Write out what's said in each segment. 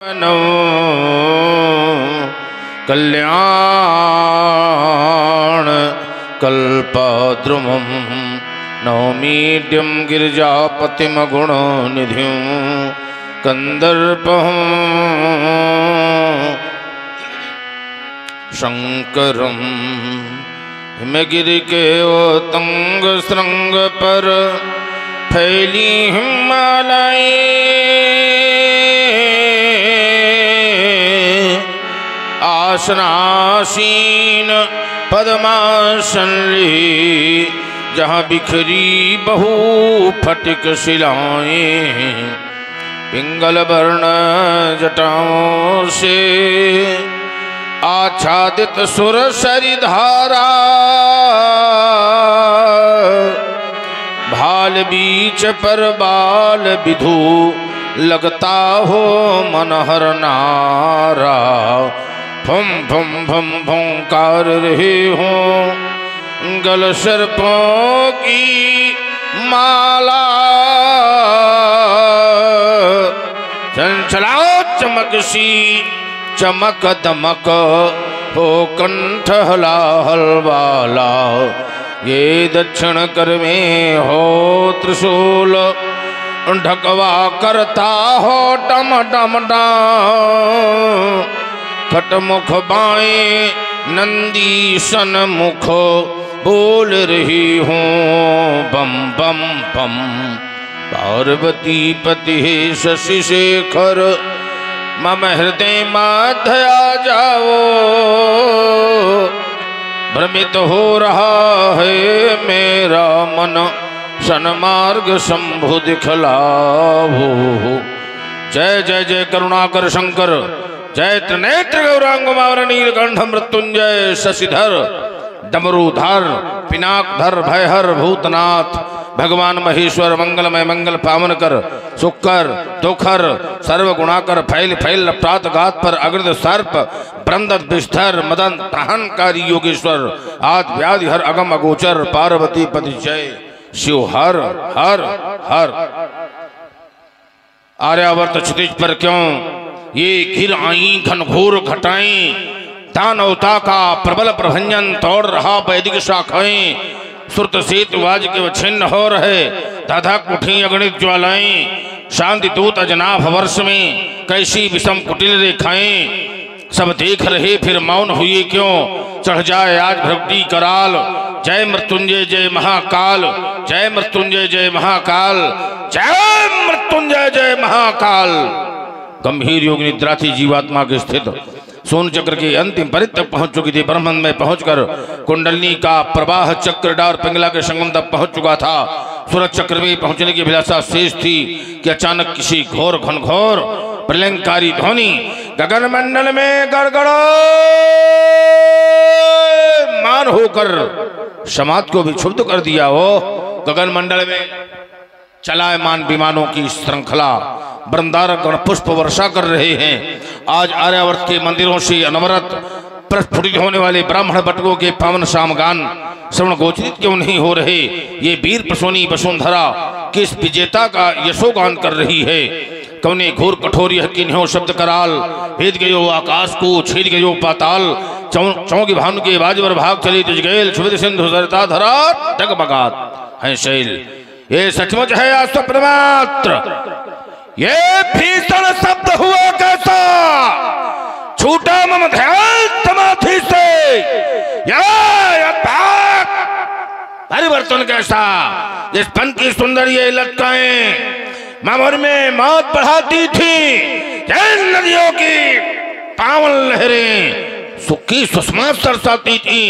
कल्याण कल्पद्रुमं नौमीड्यं गिरिजापतिमगुणनिधिं कंदर्पं शंकरं हिमगिरि के तंग श्रृंग पर फैली हिमालय आसनासीन पद्मासन ली जहाँ बिखरी बहु फटिक शिलाएं पिंगल वर्ण जटाओं से आच्छादित सुर सरिधारा भाल बीच पर बाल विधु लगता हो मनहर नारा फम फम फम फंकार रहे हो गल सर्पों की माला चंचला चमक सी चमक दमक हो कंठ हलाहल वाला ये दक्षिण कर में हो त्रिशूल ढकवा करता हो टम टम डां खटमुख बाएं नंदीसन मुख बोल रही हूँ बम बम बम पार्वती पति शशि शेखर मम हृदय माध्य आ जाओ भ्रमित हो रहा है मेरा मन सन्मार्ग शंभु दिखलाओ। जय जय जय करुणाकर शंकर जय त्रिनेत्र गौरांग मावर नीलकंठ मृत्युंजय शशिधर डमरूधर पिनाकधर भयहर भूतनाथ भगवान महेश्वर मंगलमय मंगल पावन कर सुकर दुखर सर्वगुणाकर फैल फैल लपटात गात पर अग्रद सर्प ब्रंदत विष्ठर मदन त्राहनकारी योगेश्वर आद व्याधि हर अगम अगोचर पार्वती पति जय शिव हर हर हर। आर्यावर्त क्षितिज पर क्यों ये घिर आई घनघोर घटाएं दानवता का प्रबल प्रभंजन तोड़ रहा वैदिक शाखाएं सुरत सेतुवाज के छिन्न हो रहे धाधक उठी अगणित ज्वालाएं शांति दूत अजनाभ वर्ष में कैसी विषम कुटिल रेखाएं सब देख रहे फिर मौन हुए क्यों चढ़ जाए आज भ्रगटी कराल जय मृत्युंजय जय महाकाल जय मृत्युंजय जय महाकाल जय मृत्युंजय जय महाकाल। गंभीर योग निद्रा थी जीवात्मा के स्थित सोन चक्र के अंतिम परित तक पहुंच चुकी थी। ब्रह्मंड में पहुंचकर कुंडलनी का प्रवाह चक्र डार पिंगला के संगम तक पहुंच चुका था। सूरज चक्र में पहुंचने की अभिलाषा शेष थी कि अचानक किसी घोर घनघोर प्रलयंकारी ध्वनि गगन मंडल में गड़गड़ो मान होकर समाज को भी क्षुब्ध कर दिया। हो गगन मंडल में चलायमान विमानों की श्रृंखला वृंदारक गण पुष्प वर्षा कर रहे हैं। आज आर्यावर्त के मंदिरों से अनवरत प्रस्फुटित होने वाले ब्राह्मण बटकों के पावन शामगान श्रवण गोचरित क्यों नहीं हो रहे। ये वीर प्रसूनी वसुंधरा किस विजेता का यशोगान कर रही है। कौने घोर कठोर यह किन्हो शब्द कराल भेद गयो आकाश को छेद गयो पाताल चौकी भानु के बाजवर भाग चले तुझ गैल सुविध सिंधु सरता धरा डगमगात है शैल। ये सचमुच है आज स्वप्न मात्र ये भीषण शब्द हुआ कैसा छूटा मम ध्यान समाधि से परिवर्तन कैसा जिस पन की सुंदर ये लटकाएं मामूर में मौत बढ़ाती थी जैन नदियों की पावन लहरें सुखी सुषमा सरसाती थी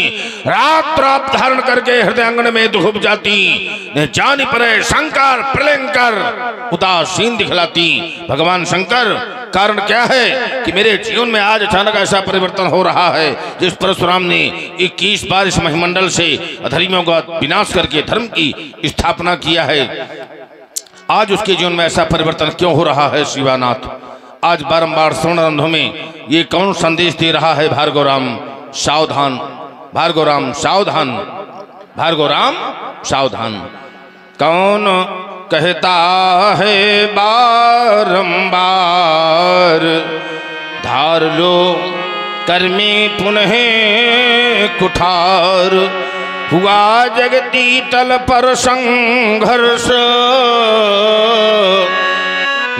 रात रात धारण करके हृदय अंगन में दुख उपजाती ने जानी परे शंकर प्रलयंकर उदासीन दिखलाती। भगवान शंकर कारण क्या है कि मेरे जीवन में आज अचानक ऐसा परिवर्तन हो रहा है जिस परशुराम ने 21 बार इस महिमंडल से अधर्मियों का विनाश करके धर्म की स्थापना किया है। आज उसके जीवन में ऐसा परिवर्तन क्यों हो रहा है शिवानाथ। आज बारंबार स्वर्णरंध्रों में ये कौन संदेश दे रहा है भार्गवराम सावधान भार्गवराम सावधान भार्गवराम सावधान। कौन कहता है बारंबार धार लो कर में पुनः कुठार, हुआ जगती तल पर संघर्ष,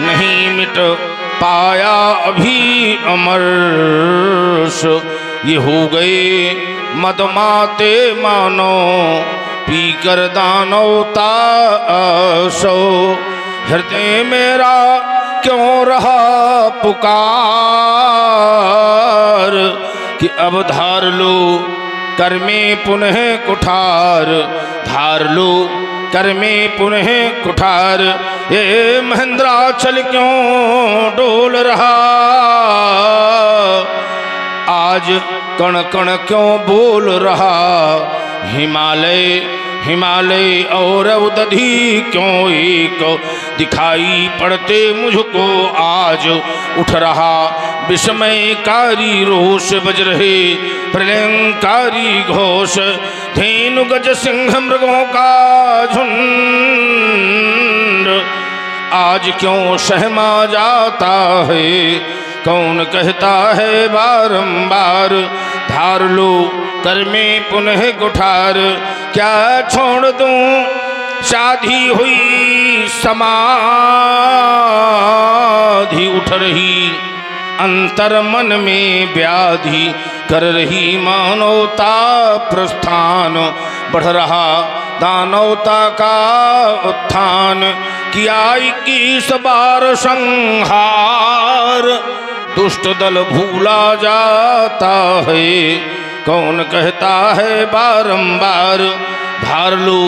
नहीं मिट पाया अभी अमरश। ये हो गए मदमाते मानो पीकर दानव तासो, हृदय मेरा क्यों रहा पुकार, कि अब धार लो कर में पुनः कुठार, धार लो कर में पुनः कुठार। ये महेंद्राचल क्यों डोल रहा, आज कण कण क्यों बोल रहा, हिमालय हिमालय और उदधी क्यों एक दिखाई पड़ते मुझको आज। उठ रहा विस्मयकारी रोष, बज रहे प्रलयंकारी घोष, धेनु गज सिंह मृगों का झुंड, आज क्यों सहमा जाता है, कौन कहता है बारंबार, धार लो कर में पुनः कुठार। क्या छोड़ दूं शादी हुई समाधि, उठ रही अंतर मन में व्याधि, कर रही मानवता प्रस्थान, बढ़ रहा दानवता का उत्थान। किया 21 बार संहार, दुष्ट दल भूला जाता है, कौन कहता है बारंबार, धार लो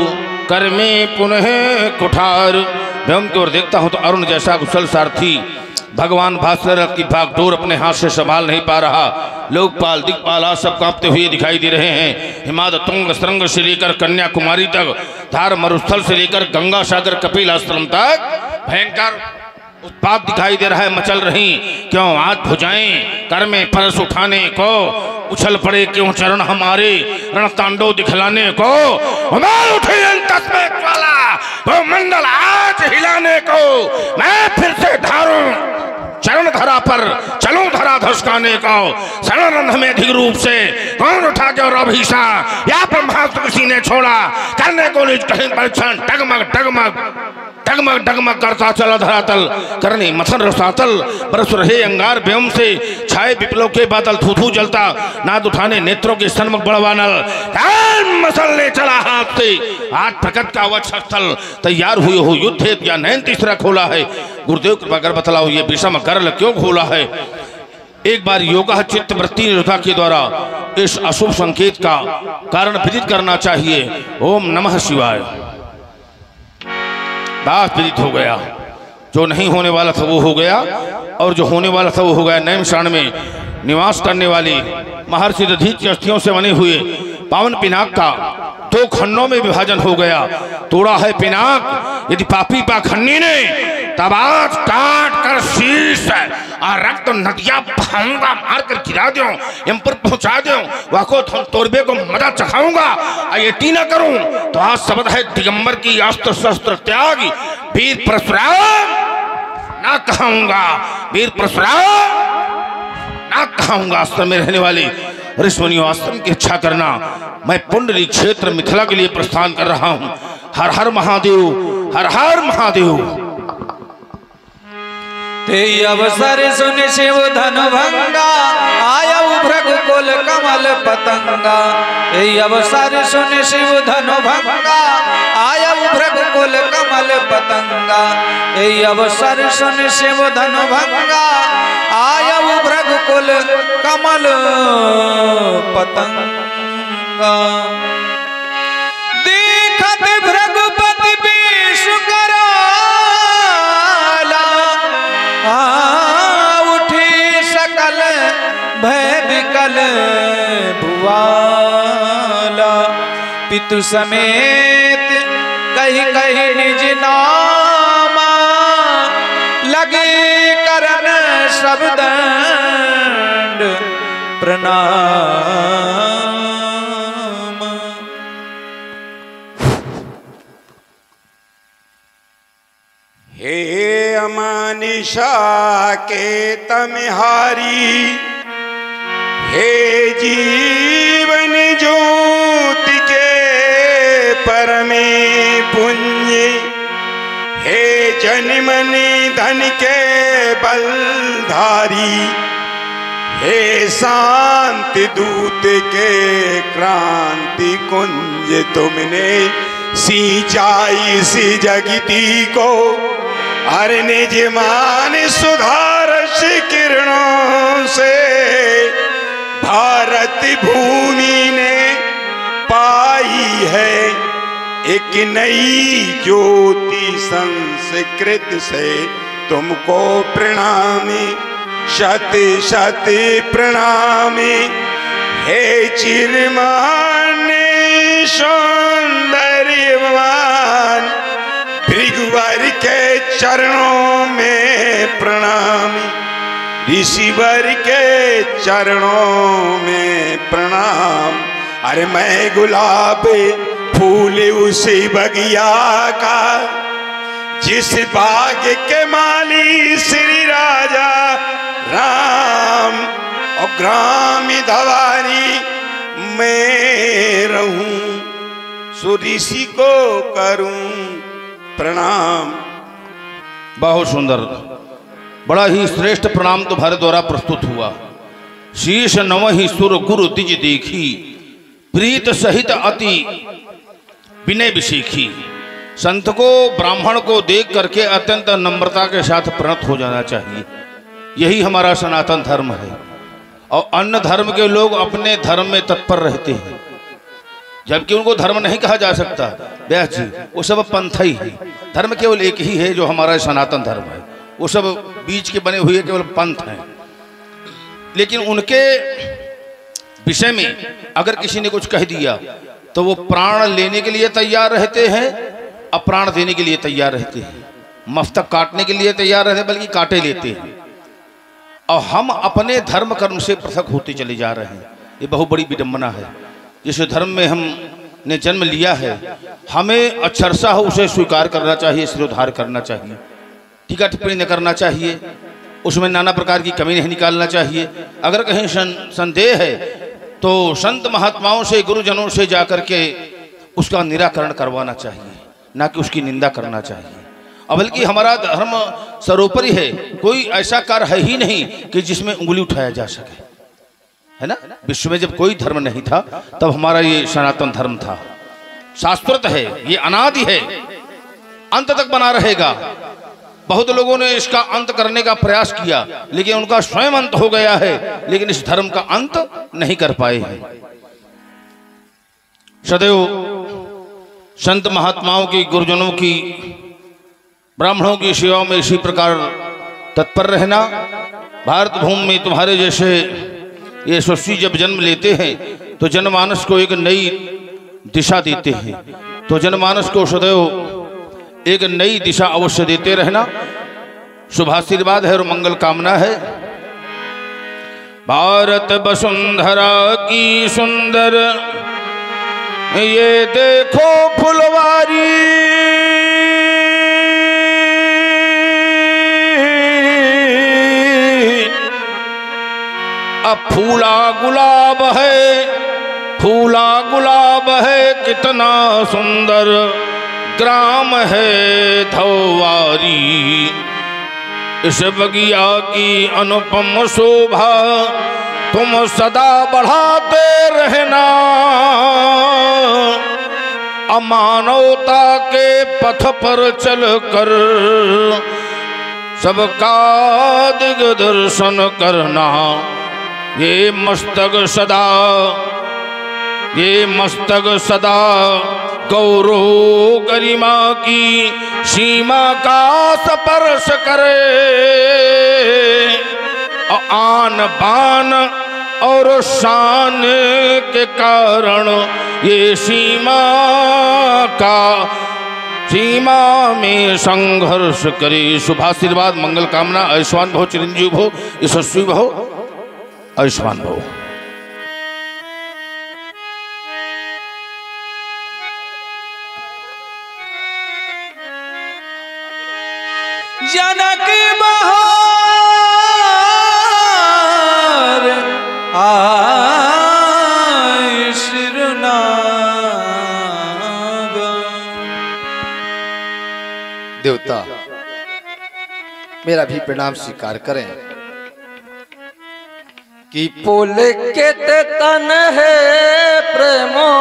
कर में पुनः कुठार। मैं उनकी ओर देखता हूँ तो अरुण जैसा कुशल सारथी भगवान भास्कर की भागडोर अपने हाथ से संभाल नहीं पा रहा। लोकपाल दिक्पाल सब कांपते हुए दिखाई दे रहे हैं। हिमाद तुंग श्रृंग से लेकर कन्याकुमारी तक, धार मरुस्थल से लेकर गंगा सागर कपिल आश्रम तक भयंकर उत्पात दिखाई दे रहा है, मचल रही। क्यों आज भुजाएं कर में परस उठाने को, उछल पड़े क्यों चरण हमारे रणतांडव दिखलाने को, उमड़ उठे ज्वाला वो मंडल आज हिलाने को। मैं फिर से धारूं चरण धरा पर चलूं धरा धसकाने को, शरणरंध में अधिक रूप से कौन उठा के और अभिषा, या ब्रह्मास्त्र किसी ने छोड़ा, करने को निज कहीं परीक्षण, डगमग डगमग डगमग डगमग करता चला धरातल, करने मथन रसातल, बरस रहे अंगार व्योम से, छाए विप्लव के बादल, थू थू जलता नाद उठाने नेत्रों के सन्मुख बड़वानल, मसलने चला हाथ से। आज प्रकट का अवध स्थल तैयार हुए हो, युद्ध हेतु या नयन तीसरा खोला है। गुरुदेव कृपा कर बतलाओ ये विषम करल क्यों खोला है। एक बार योगा चित्त वृत्ति निरोधा के द्वारा इस अशुभ संकेत का कारण विदित करना चाहिए। ओम नमः शिवाय। दास विदित हो गया, जो नहीं होने वाला था वो हो गया, और जो होने वाला था वो हो गया। नैमिषारण्य में निवास करने वाली महर्षि दधीच की अस्थियों से बने हुए पावन पिनाक का 2 खंडों में विभाजन हो गया। तोड़ा है पिनाक, यदि पापी पाखंडी ने तब आज काट कर शीश और रक्त नदिया बहाऊंगा, मार कर गिरा दूं, यम पर पहुंचा दूं, वाको तोरबे को मजा चखाऊंगा। ये न करूं तो आज शब्द है दिगंबर की अस्त्र शस्त्र त्याग, वीर परशुराम ना कहूंगा, वीर परशुराम ना कहूंगा। आश्रम में रहने वाले ऋषिमुनियों, आश्रम की इच्छा करना। मैं पुंडरी क्षेत्र मिथिला के लिए प्रस्थान कर रहा हूं। हर हर महादेव, हर हर महादेव। ते अवसर सुन शिव धनु भंगा, आयु भृगुकुल कमल पतंगा। ते अवसर सुन शिव धनु भंगा, आयु भृगुकुल कमल पतंगा। ते अवसर सुन शिव धनु भंगा, आयु भृगुकुल कमल पतंगा। देखत भृगुपति विश्वकरा, उठी सकल भय विकल भुवाला। पितु समेत कही कही निज नामा, लगे करन सब दंड प्रणाम। हे अमानी दिशा के तमहारी, हे जीवन ज्योति के परमे पुंज, हे जन मन धन के बलधारी, हे शांति दूत के क्रांति कुंज, तुमने सिंचाई सी जगती को अरे निज मान सुधारस किरणों से, भारत भूमि ने पाई है एक नई ज्योति, संस्कृत से तुमको प्रणामी, शत शत प्रणामी, हे चिरमान सौंदर्यवान, भृगुवर के चरणों में प्रणामी, ऋषिवर के चरणों में प्रणाम। अरे मैं गुलाब फूल उसी बगिया का, जिस बाग के माली श्री राजा राम, और ग्राम धवारी मैं रहूं, सो ऋषि को करूं प्रणाम। बहुत सुंदर, बड़ा ही श्रेष्ठ प्रणाम तुम्हारे द्वारा प्रस्तुत हुआ। शीश नवहि सुर गुरु दिज देखी, प्रीत सहित अति विनय विशीखी। संत को, ब्राह्मण को देख करके अत्यंत नम्रता के साथ प्रणत हो जाना चाहिए। यही हमारा सनातन धर्म है। और अन्य धर्म के लोग अपने धर्म में तत्पर रहते हैं, जबकि उनको धर्म नहीं कहा जा सकता। व्यास जी, वो सब पंथ ही है। धर्म केवल एक ही है जो हमारा सनातन धर्म है, वो सब बीच के बने हुए केवल पंथ हैं। लेकिन उनके विषय में अगर किसी ने कुछ कह दिया तो वो प्राण लेने के लिए तैयार रहते हैं, अप्राण देने के लिए तैयार रहते हैं, मस्तक काटने के लिए तैयार रहते हैं, बल्कि काटे लेते हैं। और हम अपने धर्म कर्म से पृथक होते चले जा रहे हैं। ये बहुत बड़ी विडंबना है। जिस धर्म में हमने जन्म लिया है, हमें अक्षरशः उसे स्वीकार करना चाहिए, सिरोधार करना चाहिए, टीका टिप्पणी न करना चाहिए, उसमें नाना प्रकार की कमी नहीं निकालना चाहिए। अगर कहीं संदेह है तो संत महात्माओं से, गुरुजनों से जाकर के उसका निराकरण करवाना चाहिए, ना कि उसकी निंदा करना चाहिए। अब बल्कि हमारा धर्म सर्वोपरि है, कोई ऐसा कार्य है ही नहीं कि जिसमें उंगली उठाया जा सके, है ना। विश्व में जब कोई धर्म नहीं था तब हमारा ये सनातन धर्म था। शाश्वत है, ये अनादि है, अंत तक बना रहेगा। बहुत लोगों ने इसका अंत करने का प्रयास किया, लेकिन उनका स्वयं अंत हो गया है, लेकिन इस धर्म का अंत नहीं कर पाए हैं। सदैव संत महात्माओं की, गुरुजनों की, ब्राह्मणों की सेवा में इसी प्रकार तत्पर रहना। भारत भूमि में तुम्हारे जैसे ये यशस्वी जब जन्म लेते हैं तो जनमानस को एक नई दिशा देते हैं। तो जनमानस को सदैव एक नई दिशा अवश्य देते रहना, शुभाशीर्वाद है और मंगल कामना है। भारत वसुंधरा की सुंदर ये देखो फुलवारी, अब फूला गुलाब है, फूला गुलाब है, कितना सुंदर ग्राम है धौवारी। इस बगिया की अनुपम शोभा तुम सदा बढ़ाते रहना, अमानवता के पथ पर चलकर सबका दिग्दर्शन करना। ये मस्तक सदा गौरव गरिमा की सीमा का स्पर्श करे, आन बान और शान के कारण ये सीमा में संघर्ष करे। शुभाशीर्वाद, मंगल कामना, आयुष्मान भव, चिरंजीव भव, यशस्वी भव, आयुष्मान भव। जनक बहार आए शिरनाग। देवता मेरा भी प्रणाम स्वीकार करें कि पोले के ते तन है प्रेमो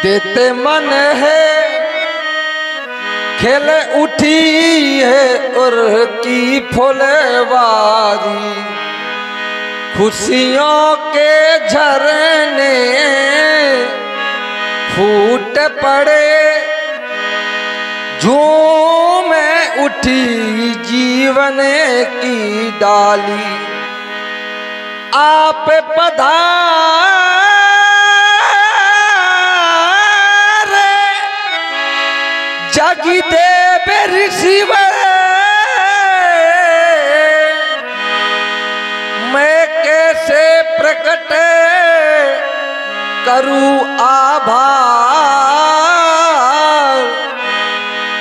देते मन है खेल उठी है और की फुलवारी खुशियों के झरने फूट पड़े झूम उठी जीवन की डाली आप पधारे जगी देव ऋषिव मैं कैसे प्रकट करूं आभार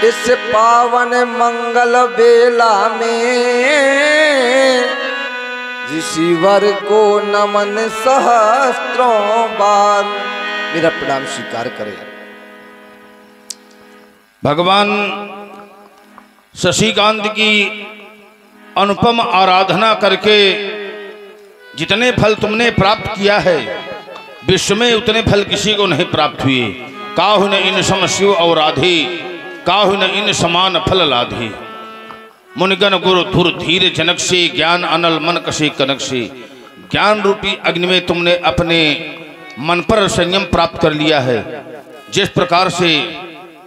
इस पावन मंगल बेला में ऋषिवर को नमन सहस्त्रों बार। मेरा प्रणाम स्वीकार करें। भगवान शशिकांत की अनुपम आराधना करके जितने फल तुमने प्राप्त किया है विश्व में उतने फल किसी को नहीं प्राप्त हुए। काहु न इन सम शिव और राधे काहु न इन समान फल लाधे। मुनिगण गुरु धुर धीर जनक से ज्ञान अनल मन कसे कनक से। ज्ञान रूपी अग्नि में तुमने अपने मन पर संयम प्राप्त कर लिया है। जिस प्रकार से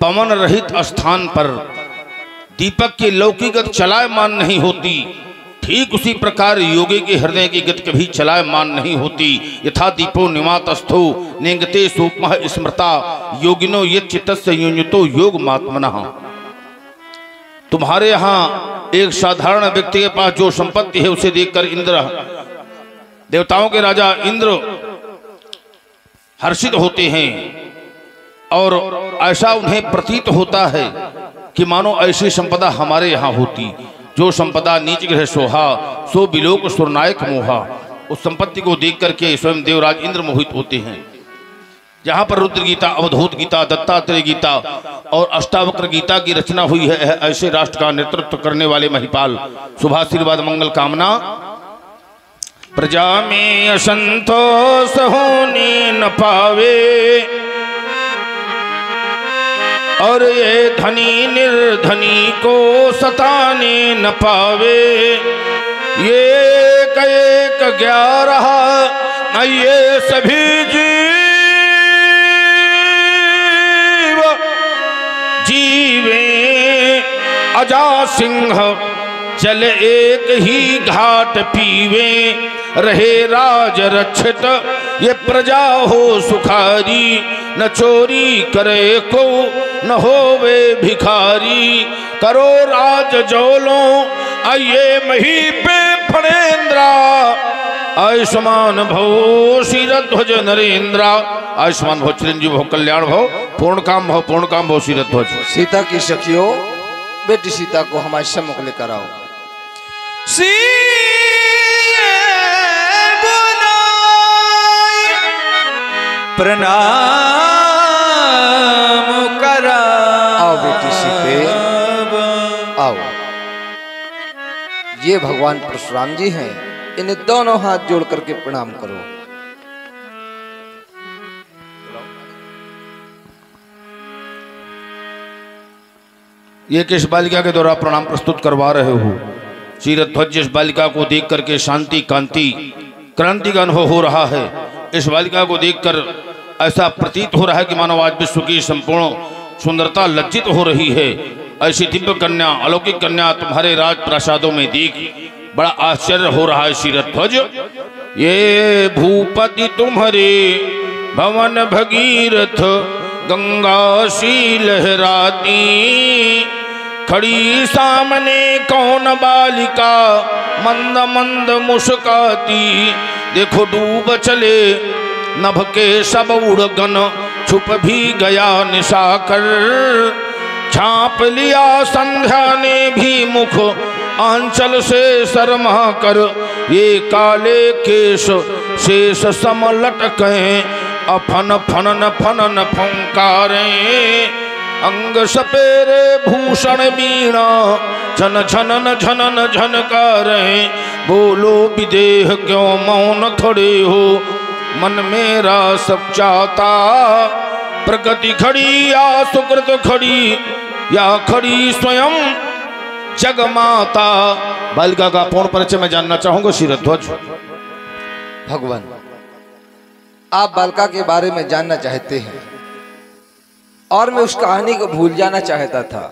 पवन रहित स्थान पर दीपक की लौकिक गति चलायमान नहीं होती ठीक उसी प्रकार योगी के हृदय की गति कभी चलायमान नहीं होती। यथा दीपो निवातस्थो नेंगते सोपमः स्मृता योगिनो ये चित्तस्य युञ्जतो योग मात्मनः। तुम्हारे यहाँ एक साधारण व्यक्ति के पास जो संपत्ति है उसे देखकर इंद्र देवताओं के राजा इंद्र हर्षित होते हैं और ऐसा उन्हें प्रतीत होता है कि मानो ऐसी संपदा हमारे यहाँ होती। जो संपदा नीच ग्रह सोहा सो बिलोक सुरनायक मोहा। उस संपत्ति को देख करके स्वयं देवराज इंद्र मोहित होते हैं। जहाँ पर रुद्र गीता अवधूत गीता दत्तात्रेय गीता और अष्टावक्र गीता की रचना हुई है ऐसे राष्ट्र का नेतृत्व करने वाले महिपाल शुभाशीर्वाद मंगल कामना। प्रजा में असंतोष होने न पावे और ये धनी निर्धनी को सताने न पावे। ये एक 11 ये सभी जीवे अजा सिंह चल एक ही घाट पीवे। रहे राज रक्षित ये प्रजा हो सुखारी न चोरी करे को न होवे भिखारी। करो राज जोलो आइए मही पे फणेन्द्रा आयुष्मान भव शिरध्वज नरेंद्र। आयुष्मान भव चिरंजीव भव कल्याण भव पूर्ण काम भव शिरध्वज। सीता की सखियों बेटी सीता को हमारे सम्मुख लेकर आओ। प्रणाम करा। आओ बेटी सीते आओ। ये भगवान परशुराम जी हैं, इन्हें दोनों हाथ जोड़ करके प्रणाम करो। ये किस बालिका के द्वारा प्रणाम प्रस्तुत करवा रहे हो? शिरध्वज इस बालिका को देख करके शांति कांति क्रांति का अनुभव हो रहा है। इस बालिका को देखकर ऐसा प्रतीत हो रहा है कि मानव आज विश्व की संपूर्ण सुंदरता लज्जित हो रही है। ऐसी दिव्य कन्या अलौकिक कन्या तुम्हारे राज प्रासादों में देख बड़ा आश्चर्य हो रहा है। शिरध्वज ये भूपति तुम्हारे भवन भगीरथ गंगा सी लहराती। खड़ी सामने कौन बालिका मंद मंद मुस्काती। देखो डूब चले नभ के सब उड़गन छुप भी गया निशाकर। झांप लिया संध्या ने भी मुख आंचल से शर्मा कर, ये काले केश शेष सम लटके अफन फनन फनन फंकारे, अंग सपेरे भूषण वीणा झन झनन झनन झनकारे, बोलो विदेह क्यों मौन खड़े हो, मन मेरा सब चाहता, प्रगति खड़ी या सुकृत खड़ी या खड़ी स्वयं जगमाता। बालिका का पूर्ण परिचय मैं जानना चाहूंगा शिरध्वज। भगवान, आप बालिका के बारे में जानना चाहते हैं और मैं उस कहानी को भूल जाना चाहता था।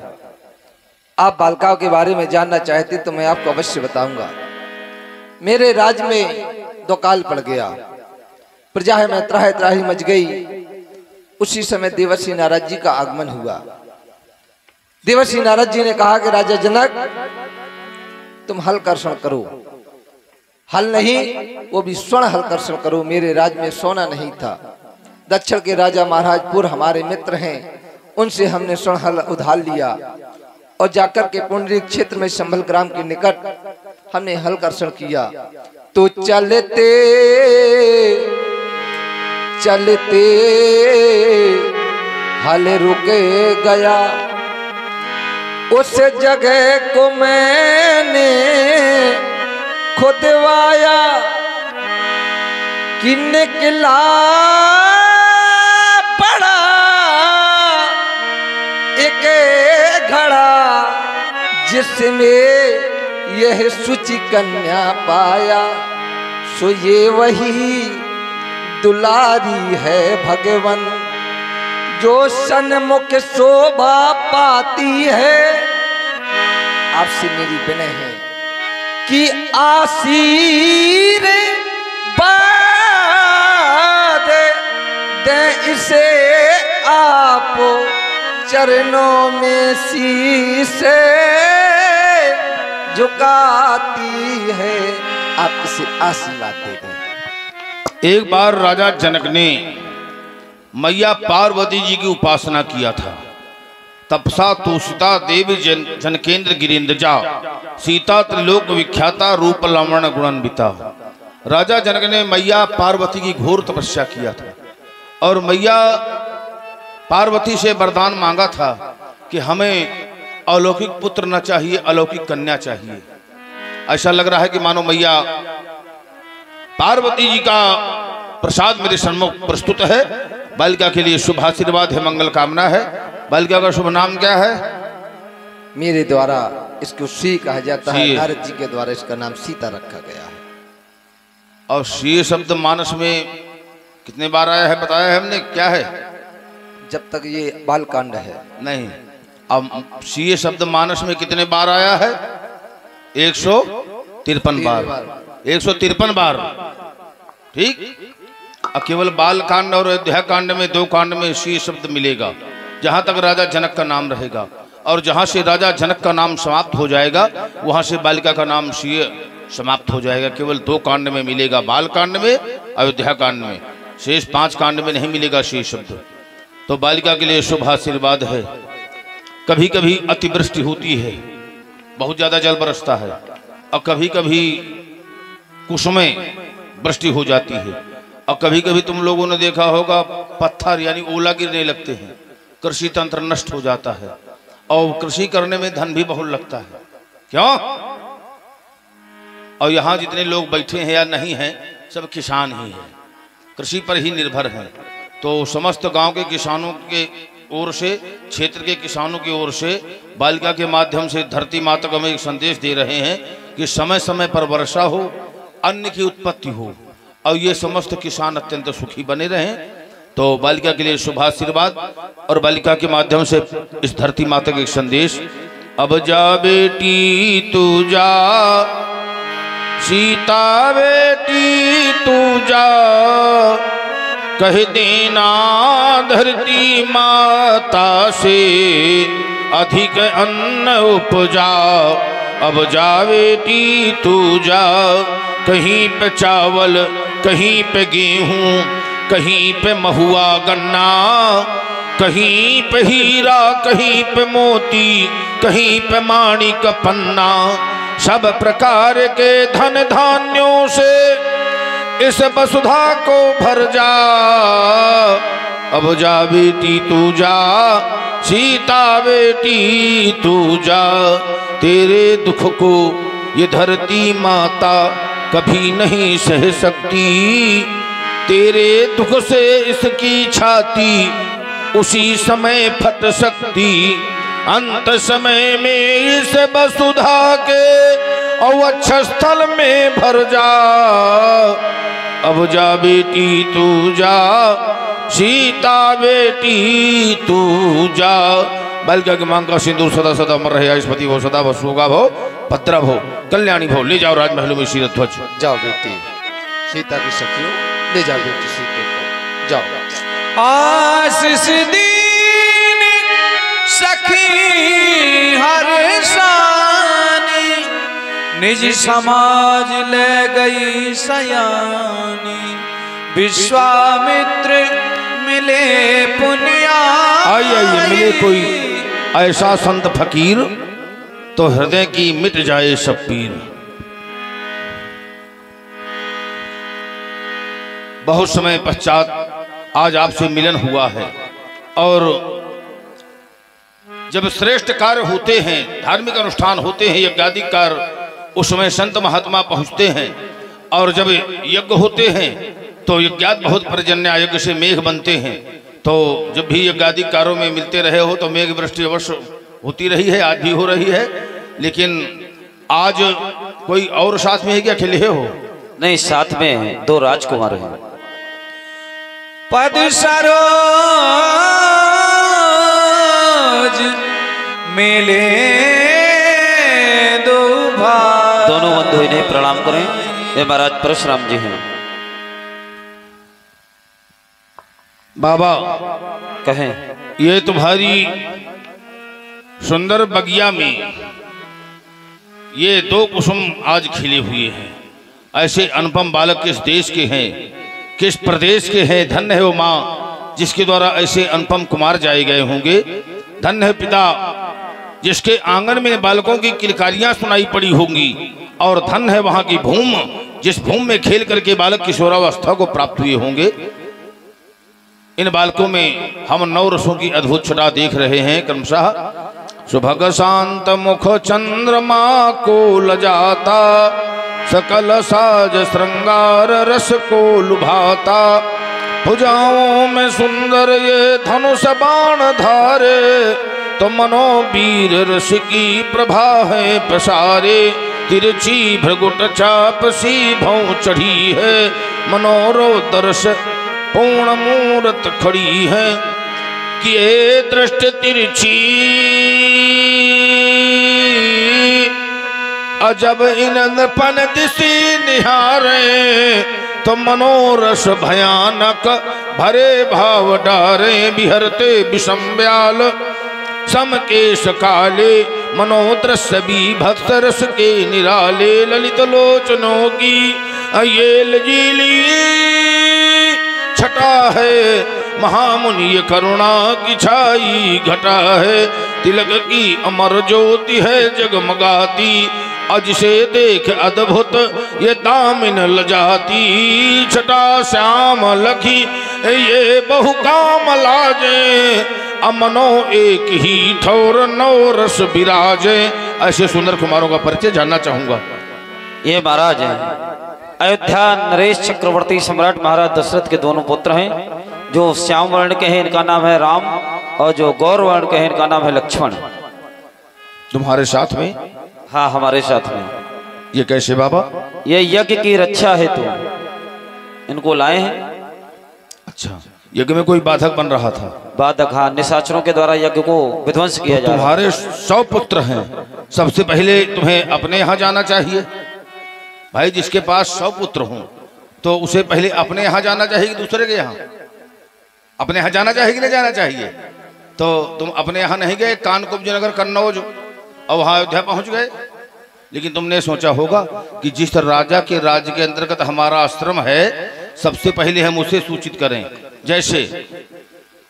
आप बालिकाओं के बारे में जानना चाहते तो मैं आपको अवश्य बताऊंगा। मेरे राज्य में दो काल पड़ गया, प्रजा में त्राहि त्राहि मच गई। उसी समय देवर्षि नारद जी का आगमन हुआ। देवर्षि नारद जी ने कहा कि राजा जनक, तुम हल कर्षण करो। हल नहीं, वो भी स्वर्ण हल कर्षण करो। मेरे राज्य में सोना नहीं था। दक्षिण के राजा महाराजपुर हमारे मित्र हैं, उनसे हमने स्वर्ण हल उधार लिया और जाकर के पुंडरीक क्षेत्र में संभल ग्राम के निकट हमने हल कर्षण किया। तो चलते चलते हल रुके गया, उस जगह को मैंने खुदवाया कि निकला बड़ा एक घड़ा, जिसमें यह सुचि कन्या पाया। सो ये वही दुलारी है भगवन, जो सन्मुख शोभा पाती है। आपसे मेरी विनय है कि आशीर्वाद दे इसे आप, चरणों में शीश झुकाती है। आप इसे आशीर्वाद दे दें। एक बार राजा जनक ने मैया पार्वती जी की उपासना किया था। तपसा तोषिता देवी जनकेंद्र गिरीन्द्रजा, सीता त्रिलोक विख्याता रूप लावण गुणान्विता। राजा जनक ने मैया पार्वती की घोर तपस्या किया था और मैया पार्वती से वरदान मांगा था कि हमें अलौकिक पुत्र न चाहिए, अलौकिक कन्या चाहिए। ऐसा लग रहा है कि मानो मैया पार्वती जी का प्रसाद मेरे सम्मुख प्रस्तुत है। बालिका के लिए शुभ आशीर्वाद है, मंगल कामना है। बालिका का शुभ नाम क्या है? मेरे द्वारा इसको श्री कहा जाता है। नारद जी के द्वारा इसका नाम सीता रखा गया है। और श्री शब्द मानस में कितने बार आया है बताया है हमने, क्या है? जब तक ये बालकांड है नहीं। अब श्री शब्द मानस में कितने बार आया है? 153 बार। 153 बार, ठीक। केवल बाल कांड और अयोध्या कांड में, दो कांड में श्री शब्द मिलेगा, जहां तक राजा जनक का नाम रहेगा। और जहां से राजा जनक का नाम समाप्त हो जाएगा, वहां से बालिका का नाम श्री समाप्त हो जाएगा। केवल दो कांड में मिलेगा, बाल कांड में, अयोध्या कांड में। शेष 5 कांड में नहीं मिलेगा श्री शब्द। तो बालिका के लिए शुभ आशीर्वाद है। कभी कभी अतिवृष्टि होती है, बहुत ज्यादा जल बरसता है, और कभी कभी कुसुमें वृष्टि हो जाती है, और कभी कभी तुम लोगों ने देखा होगा पत्थर यानी ओला गिरने लगते हैं। कृषि तंत्र नष्ट हो जाता है और कृषि करने में धन भी बहुत लगता है। क्यों? और यहाँ जितने लोग बैठे हैं या नहीं हैं, सब किसान ही हैं, कृषि पर ही निर्भर हैं। तो समस्त गांव के किसानों के ओर से, क्षेत्र के किसानों की ओर से बालिका के माध्यम से धरती माता को हम एक संदेश दे रहे हैं कि समय समय पर वर्षा हो, अन्न की उत्पत्ति हो, और ये समस्त किसान अत्यंत सुखी बने रहें। तो बालिका के लिए शुभ आशीर्वाद और बालिका के माध्यम से इस धरती माता का एक संदेश। अब जा बेटी तू जा, सीता बेटी तू जा, कह देना धरती माता से अधिक अन्न उपजा। अब जा बेटी तू जा, कहीं पे चावल, कहीं पे गेहूं, कहीं पे महुआ गन्ना, कहीं पे हीरा कहीं पे मोती कहीं पे माणिक पन्ना, सब प्रकार के धन धान्यों से इस वसुधा को भर जा। अब जा बेटी तू जा, सीता बेटी तू जा, तेरे दुख को ये धरती माता कभी नहीं सह सकती, तेरे दुख से इसकी छाती उसी समय फट सकती, अंत समय में इस वसुधा के अवक्षस्थल में भर जा। अब जा बेटी तू जा, सीता बेटी तू जा। बालिका की मांग का सिंदूर सदा सदा अमर रहे, आयुष्मती भो सदा भो, सुगा भो, भद्रा भो, कल्याणी भो। ले जाओ राजमहल में शीरत ध्वज। जाओ बेटी सीता की सखियों, ले जाओ बेटी सीते को, जाओ। आशीष दीन सखी हर शानी, निज समाज ले गई सयानी, विश्वामित्र मिले पुनिया। आइए मिले कोई ऐसा संत फकीर, तो हृदय की मिट जाए सब पीर। बहुत समय पश्चात आज आपसे मिलन हुआ है, और जब श्रेष्ठ कार्य होते हैं, धार्मिक अनुष्ठान होते हैं, यज्ञादि कार्य, उस समय संत महात्मा पहुंचते हैं। और जब यज्ञ होते हैं तो यज्ञात बहुत पर्जन्य यज्ञ से मेघ बनते हैं। तो जब भी यज्ञादि कार्यों में मिलते रहे हो तो मेघ वृष्टि अवश्य होती रही है, आज भी हो रही है। लेकिन आज कोई और साथ में है कि अकेले हो? नहीं, साथ में दो राजकुमार हैं। पद सरोज मिले दो भाई। दोनों बंधु इन्हें प्रणाम करें। ये महाराज परशुराम जी हैं। बाबा कहें। ये तुम्हारी सुंदर बगिया में ये दो कुसुम आज खिले हुए हैं। ऐसे अनुपम बालक किस देश के हैं, किस प्रदेश के हैं? धन्य है वो माँ जिसके द्वारा ऐसे अनुपम कुमार जाए गए होंगे। धन्य है पिता जिसके आंगन में बालकों की किलकारियां सुनाई पड़ी होंगी। और धन्य है वहां की भूम जिस भूम में खेल करके बालक किशोरावस्था को प्राप्त हुए होंगे। इन बालकों में हम 9 रसों की अद्भुत छटा देख रहे हैं। क्रमशः सुभग शांत मुख चंद्रमा को लजाता, सकल साज श्रृंगार रस को लुभाता, भुजाओं में सुंदर ये धनुष बाण धारे, तो मनोवीर रस की प्रभा है प्रसारे। तिरछी भृगुट चाप सी भौं चढ़ी है, मनोरोदर्श पूर्ण मूरत खड़ी है। किए दृष्टि तिरछी अजब इनपन दिशी निहारे, तो मनोरस भयानक भरे भाव डारे। बिहरते विषम ब्याल समकेश काले, मनोदृश्य बीभत्स रस के निराले। ललित लोचनों की ये लजीली छटा है, महामुनि करुणा की छाई घटा है। तिलक की अमर ज्योति है जगमगाती, अज से देख अद्भुत ये दामिन लजाती। छटा श्याम लखी ये बहु काम लाजे, अमनो एक ही ठौर 9 रस विराजे। ऐसे सुंदर कुमारों का परिचय जानना चाहूंगा। ये महाराज हैं अयोध्या नरेश चक्रवर्ती सम्राट महाराज दशरथ के दोनों पुत्र हैं। जो श्याम वर्ण के हैं इनका नाम है राम, और जो गौर वर्ण के हैं इनका नाम है लक्ष्मण। तुम्हारे साथ में? हाँ, हमारे साथ में। ये कैसे बाबा? ये यज्ञ की रक्षा हेतु इनको लाए हैं। अच्छा, यज्ञ में कोई बाधक बन रहा था? बाधक, हाँ, निशाचरों के द्वारा यज्ञ को विध्वंस किया जा रहा है। तुम्हारे 100 पुत्र हैं, सबसे पहले तुम्हें अपने यहाँ जाना चाहिए। भाई जिसके पास 100 पुत्र हों तो उसे पहले अपने यहाँ जाना चाहिए कि दूसरे के यहाँ? अपने यहाँ जाना चाहिए कि नहीं जाना चाहिए? तो तुम अपने यहाँ नहीं गए, कानकुब्ज नगर कन्नौज और वहाँ अयोध्या पहुँच गए। लेकिन तुमने सोचा होगा कि जिस राजा के राज्य के अंतर्गत हमारा आश्रम है, सबसे पहले हम उसे सूचित करें। जैसे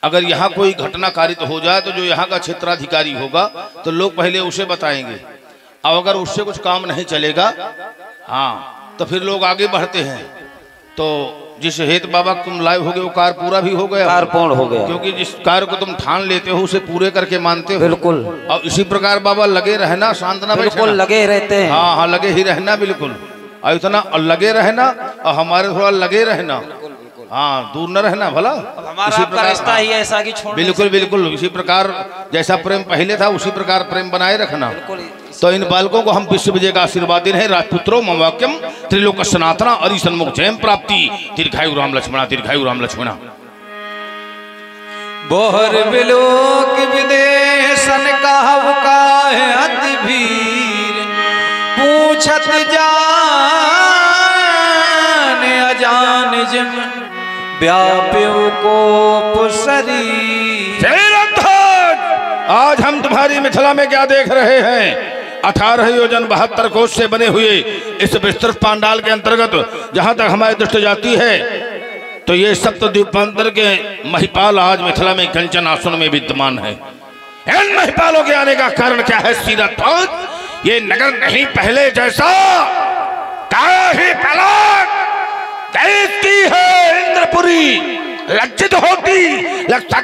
अगर यहाँ कोई घटना कारित हो जाए तो जो यहाँ का क्षेत्राधिकारी होगा तो लोग पहले उसे बताएंगे, और अगर उससे कुछ काम नहीं चलेगा हाँ तो फिर लोग आगे बढ़ते हैं। तो जिस हेतु बाबा तुम लाइव हो गए वो कार्य पूरा भी हो गया, कार्य पूर्ण हो गया, क्योंकि जिस कार्य को तुम ठान लेते हो उसे पूरे करके मानते हो। बिल्कुल। और इसी प्रकार बाबा लगे रहना, शांत ना बिल्कुल लगे रहते हैं। हाँ हाँ लगे ही रहना बिल्कुल, और इतना लगे रहना और हमारे थोड़ा लगे रहना, हाँ दूर न रहना भला। हमारा आपका रिश्ता ही ऐसा कि छोड़ बिल्कुल बिल्कुल इसी प्रकार जैसा प्रेम पहले था उसी प्रकार प्रेम बनाए रखना। तो इन बालकों को हम विश्व विजय का आशीर्वाद दे रहे हैं। राजपुत्रो मम वाक्यम त्रिलोक सनातना अरि सन्मुख जयम प्राप्ति, दीर्घायु राम लक्ष्मणा, दीर्घायु राम लक्ष्मणा। बोहर बिलोक विदेशन कहु काहे अति भीर, पूछत जान अजान जिम व्याप्यो को शरीर। आज हम तुम्हारी मिथिला में क्या देख रहे हैं? 18 योजन 72 कोष से बने हुए इस विस्तृत पांडाल के अंतर्गत जहां तक हमारी दृष्टि जाती है तो ये सप्तद्वीपांतर के महिपाल आज मिथिला में कंचन आसन में विद्यमान है। इन महिपालों के आने का कारण क्या है? सीरत ये नगर नहीं पहले जैसा, ही पलट देश की है इंद्रपुरी, लज्जित होती लगता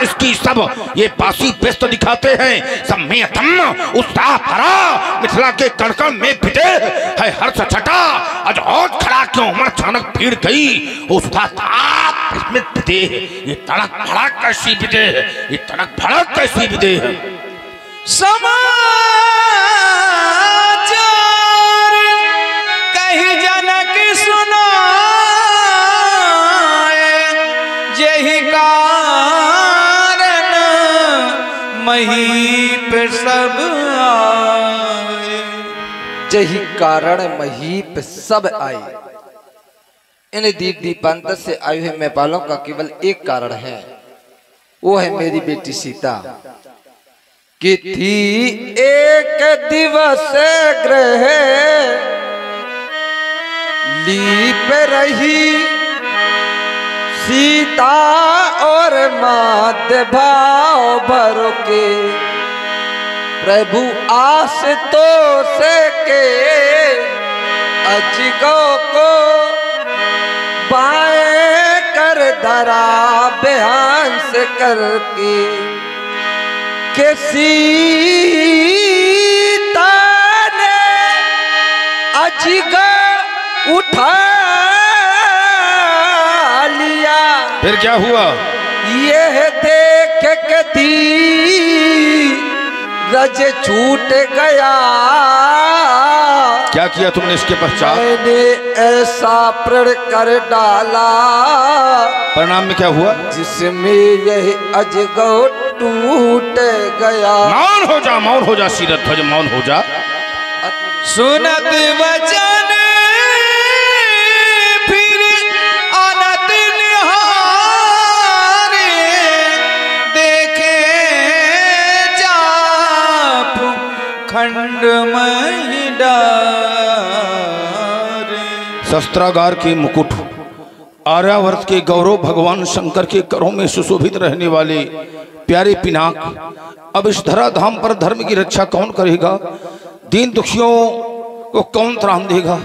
इसकी सब ये बासी व्यस्त दिखाते हैं। सब में उत्साह भरा मिथिला के कणकण में बिते है हर्ष छटा, आज और खड़ा क्यों उमड़ अचानक भीड़ गई उसका ताप इसमें बिते। ये तड़क भड़क कैसी बिते है, ये तड़क भड़क कैसी बिते है। समाचार कहीं जनक सुना यही कारण महीप सब आए। यही कारण महीप सब आए। इन दीप दीपांतर से आए हुए महिपालों का केवल एक कारण है, वो है मेरी बेटी सीता। कि थी एक दिवस ग्रह लीप रही सीता और माध्य भाव भर के, प्रभु आस तो से के अजगो को बाएं कर धरा बेहंस करके। के सीता ने अजगर उठा लिया। फिर क्या हुआ? यह देख के धीरज छूट गया। क्या किया तुमने इसके पश्चात? मैंने ऐसा प्रण कर डाला परिणाम में क्या हुआ? जिसमें यह अजगर टूट गया। मौन हो जा, मौन हो जा सीरत ध्वज, मौन हो जा। सुनत वचन फिर अनत निहारे, देखे जाप खंड में डारे। शस्त्रागार की मुकुट आर्यावर्त के गौरव भगवान शंकर के करों में सुशोभित रहने वाले प्यारे पिनाक, अब इस धरा धाम पर धर्म की रक्षा कौन करेगा? दीन दुखियों को कौन त्राण देगा?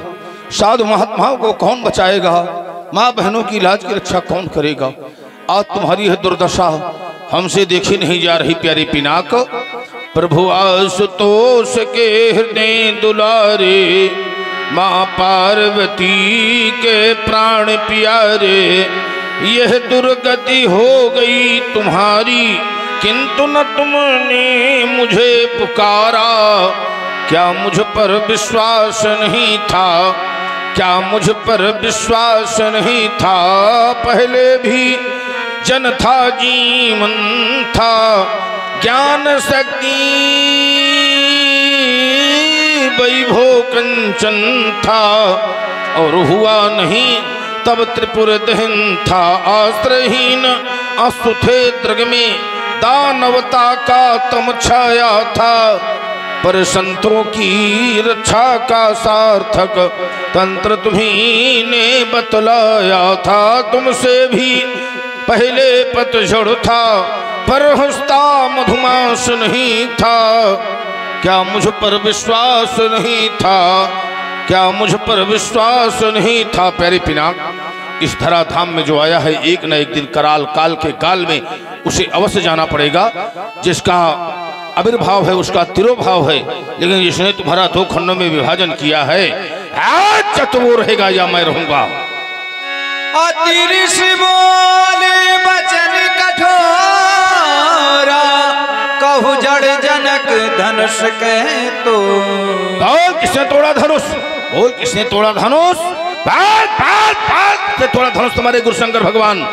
साधु महात्माओं को कौन बचाएगा? माँ बहनों की लाज की रक्षा कौन करेगा? आज तुम्हारी है दुर्दशा हमसे देखी नहीं जा रही प्यारे पिनाक। प्रभु आशुतोष के हृदय दुलारे, माँ पार्वती के प्राण प्यारे, यह दुर्गति हो गई तुम्हारी किंतु न तुमने मुझे पुकारा। क्या मुझ पर विश्वास नहीं था? क्या मुझ पर विश्वास नहीं था? पहले भी जन था जीवन था, ज्ञान शक्ति वैभव कंचन था, और हुआ नहीं तब त्रिपुर दहन था। आश्रयहीन असुथे द्रग में दानवता का तम छाया था, पर संतों की रक्षा का सार्थक तंत्र तुम्ही ने बतलाया था। तुमसे भी पहले पतझड़ था पर हंसता मधुमास नहीं था। क्या मुझ पर विश्वास नहीं था, क्या मुझ पर विश्वास नहीं था। प्यारे पिनाक इस धराधाम में जो आया है एक न एक दिन कराल काल के काल में उसे अवश्य जाना पड़ेगा। जिसका आविर्भाव है उसका तिरोभाव है, लेकिन जिसने तुम्हारा 2 खंडों में विभाजन किया है आज तो वो रहेगा या मैं रहूंगा। ऋषि बोले बचन कठोरा, कहु जड़ जनक धनुष कहे तो। बोल किसने तोड़ा धनुष, बोल किसने तोड़ा धनुष, बात बात बात से तोड़ा धनुष। तुम्हारे गुरुशंकर भगवान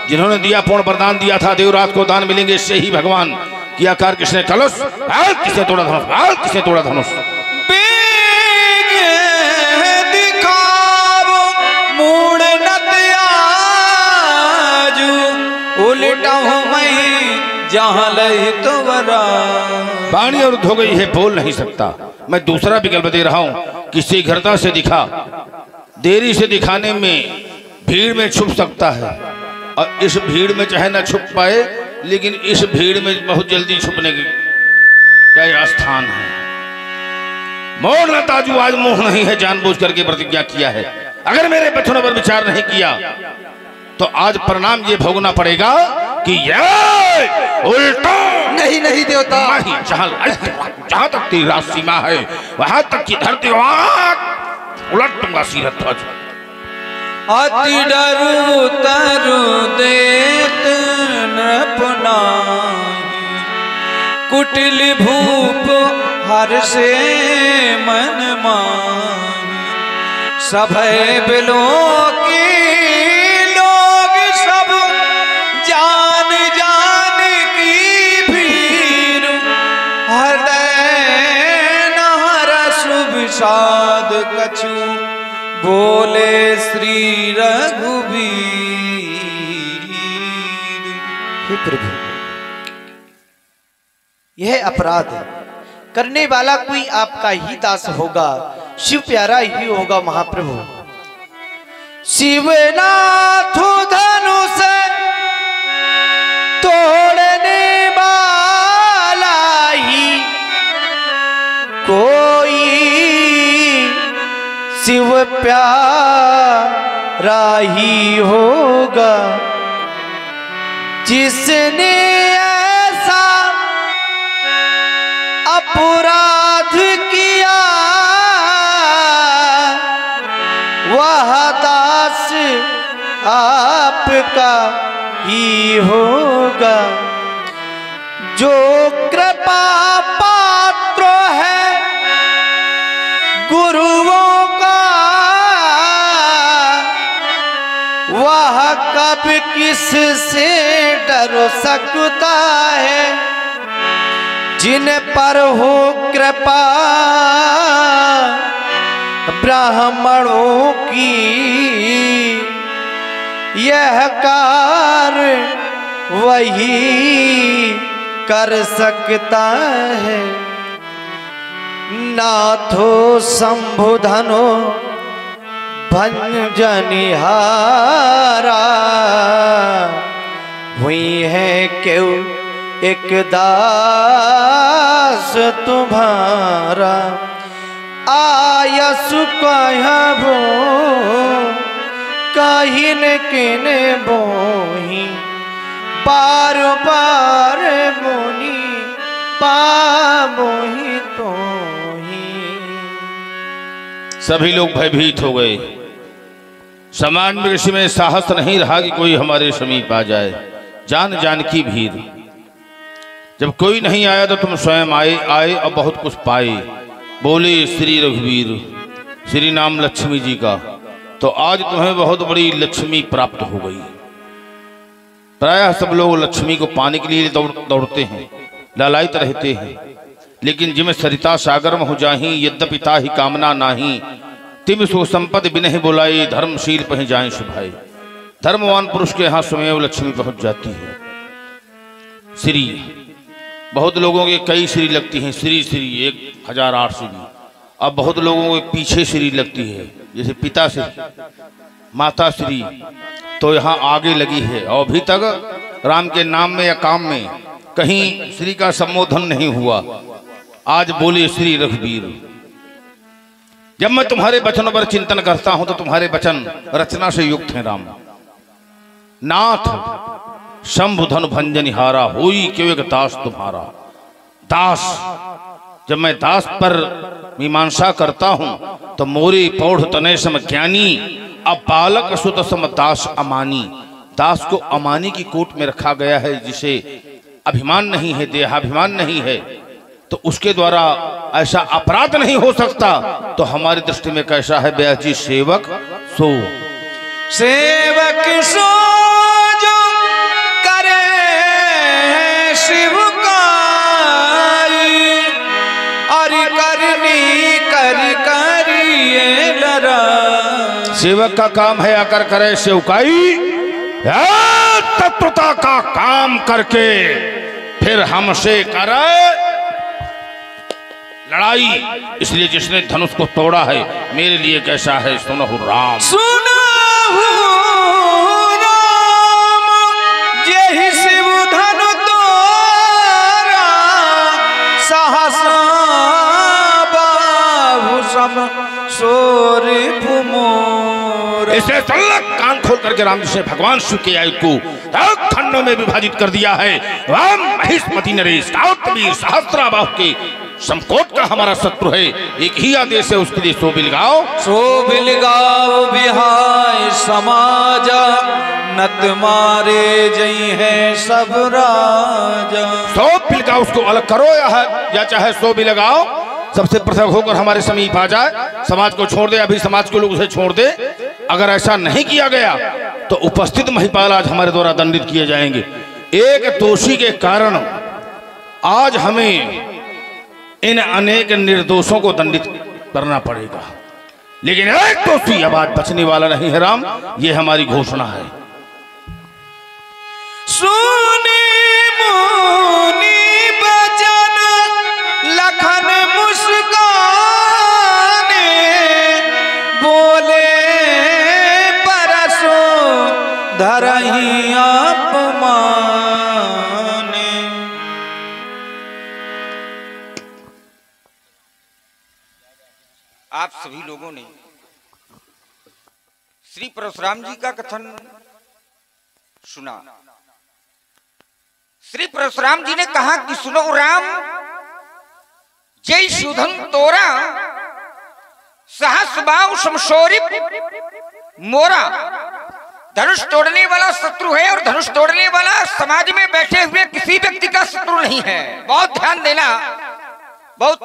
जिन्होंने दिया पूर्ण वरदान दिया था देवरात को दान मिलेंगे, इससे ही भगवान की आकार किसने कलश, किसने तोड़ा धनुष, किसने तोड़ा धनुष। उल्टा हूँ मैं जहाँ लही तो वाणी अवरुद्ध हो गई है, बोल नहीं सकता। मैं दूसरा विकल्प दे रहा हूँ कि शीघ्रता से दिखा। देरी से दिखाने में भीड़ में छुप सकता है, और इस भीड़ में चाहे ना छुप पाए, लेकिन इस भीड़ में बहुत जल्दी छुपने की क्या स्थान है। मोर न ताजू आज मोह नहीं है, जानबूझ करके प्रतिज्ञा किया है। अगर मेरे बचनों पर विचार नहीं किया तो आज परिणाम ये भोगना पड़ेगा कि ये उल्टा नहीं नहीं देवता, जहां तक तेरी राज सीमा है वहां तक की धरती उलट दूंगा सीरत ध्वज। अति डरू तरु देत नपनाहि, कुटिल भूप हर से मन माहि। सभय बिलो की लोग सब जान जान की भीर, हृदय नहर शुभ साध कछु बोले श्री रघुवीर। हे प्रभु, यह अपराध करने वाला कोई आपका ही दास होगा, शिव प्यारा ही होगा महाप्रभु। शिवनाथ धनुष तोड़ने वाला ही कोई शिव प्यारा ही होगा। जिसने ऐसा अपराध किया वह दास आपका ही होगा। जो कृपा पात्र है गुरुओं का वह कब किस से डर सकता है। जिन पर हो कृपा ब्राह्मणों की यह कार्य वही कर सकता है। नाथो शंभुधनो भंजनिहारा हुई है क्यों एक दास तुम्हारा। आयस कहबो कहिन किन बोही बार बार मुनि पाबोही तो ही। सभी लोग भयभीत हो गए। सामान्य ऋषि में साहस नहीं रहा कि कोई हमारे समीप आ जाए। जान जान की भीड़। जब कोई नहीं आया तो तुम स्वयं आए और बहुत कुछ पाए। बोले श्री रघुवीर, श्री नाम लक्ष्मी जी का। तो आज तुम्हें बहुत बड़ी लक्ष्मी प्राप्त हो गई। प्रायः सब लोग लक्ष्मी को पाने के लिए दौड़ते हैं, लालायित रहते हैं, लेकिन जिम सरिता सागर में हो जाही यद्यपि ताहि कामना नाही। तिम सो संपद बिनहि बुलाई धर्मशील पह जाए शुभाई। धर्मवान पुरुष के यहाँ स्वयं लक्ष्मी पहुंच जाती है। श्री बहुत लोगों के कई श्री लगती हैं, श्री श्री 1008 श्री। अब बहुत लोगों के पीछे श्री लगती है। जैसे पिता से माता श्री तो यहाँ आगे लगी है, और अभी तक राम के नाम में या काम में कहीं श्री का संबोधन नहीं हुआ। आज बोले श्री रघुवीर। जब मैं तुम्हारे वचनों पर चिंतन करता हूं तो तुम्हारे वचन रचना से युक्त हैं राम। नाथ शंभु धन भंजनिहारा होई क्यों एक दास तुम्हारा। दास, जब मैं दास पर मीमांसा करता हूं तो मोरे पौढ़ तने सम ज्ञानी, अब बालक सुत सम दास अमानी। दास को अमानी की कोट में रखा गया है, जिसे अभिमान नहीं है, देहाभिमान नहीं है, तो उसके द्वारा ऐसा अपराध नहीं हो सकता। तो हमारी दृष्टि में कैसा है ब्यास जी? सेवक सो सो जो करे शिव और करनी करिए लरा। सेवक का काम है आकर करे सेवकाई, तत्वता का काम करके फिर हमसे करे लड़ाई। इसलिए जिसने धनुष को तोड़ा है मेरे लिए कैसा है? सुनहु राम, सुनहु राम जेहि शिव धनु तोरा, सहसा बाहु सम सोरि भुमोर। इसे तल्लक कान खोल करके राम जी से भगवान शिव के आयु को खंडों में विभाजित कर दिया है। राम महिष्मति नरेश काउतवीर सहस्त्राबाहु के समकोट का हमारा शत्रु है। एक ही आदेश है उसके लिए, सो बिलगाओ बिहाय समाजा, नत मारे जई है सब राजा। सो बिलगाओ उसको अलग करो या चाहे सो बिलगाओ सबसे पृथक होकर हमारे समीप आ जाए, समाज को छोड़ दे। अभी समाज के लोग उसे छोड़ दे। अगर ऐसा नहीं किया गया तो उपस्थित महिपाल आज हमारे द्वारा दंडित किए जाएंगे। एक दोषी के कारण आज हमें इन अनेक निर्दोषों को दंडित करना पड़ेगा, लेकिन एक दोषी अब आज बचने वाला नहीं है राम। ये हमारी घोषणा है। सुनी मुनि बचन लखन मुस्काने, बोले परसो धरहि अपमाने। आप सभी लोगों ने श्री परशुराम जी का कथन सुना। श्री परशुराम जी ने कहा कि सुनो राम, जय सुधन तोरा, सहस बाहु समशोरी मोरा। धनुष तोड़ने वाला शत्रु है, और धनुष तोड़ने वाला समाज में बैठे हुए किसी व्यक्ति का शत्रु नहीं है। बहुत ध्यान देना, बहुत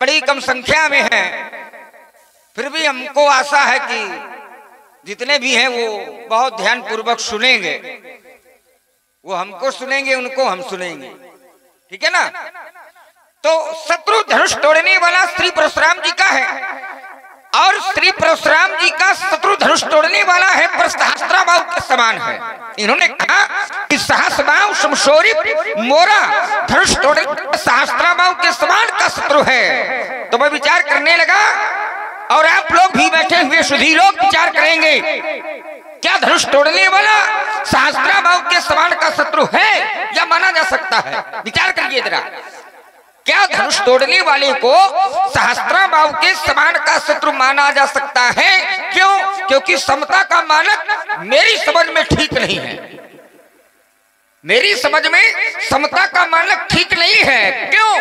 बड़ी कम संख्या में है, फिर भी हमको आशा है कि जितने भी हैं वो बहुत ध्यान पूर्वक सुनेंगे। वो हमको सुनेंगे, उनको हम सुनेंगे, ठीक है ना। तो शत्रु धनुष तोड़ने वाला श्री परशुराम जी का है, और श्री परशुराम जी का शत्रु धनुष तोड़ने वाला है पर सहस्त्राबाहु के समान है। इन्होंने कहा कि सहस्राबाहु समशोरी मोरा, धनुष तोड़ने सहस्त्राबाहु के समान का शत्रु है। तो मैं विचार करने लगा, और आप लोग भी बैठे हुए सुधी लोग विचार करेंगे, क्या धनुष तोड़ने वाला सहस्त्राबाहु के समान का शत्रु है या माना जा सकता है? विचार करिए जरा, क्या धनुष तोड़ने वाले को सहस्त्राबाहु के समान का शत्रु माना जा सकता है? क्यों? क्योंकि समता का मानक मेरी समझ में ठीक नहीं है। मेरी समझ में समता का मानक ठीक नहीं है। क्यों?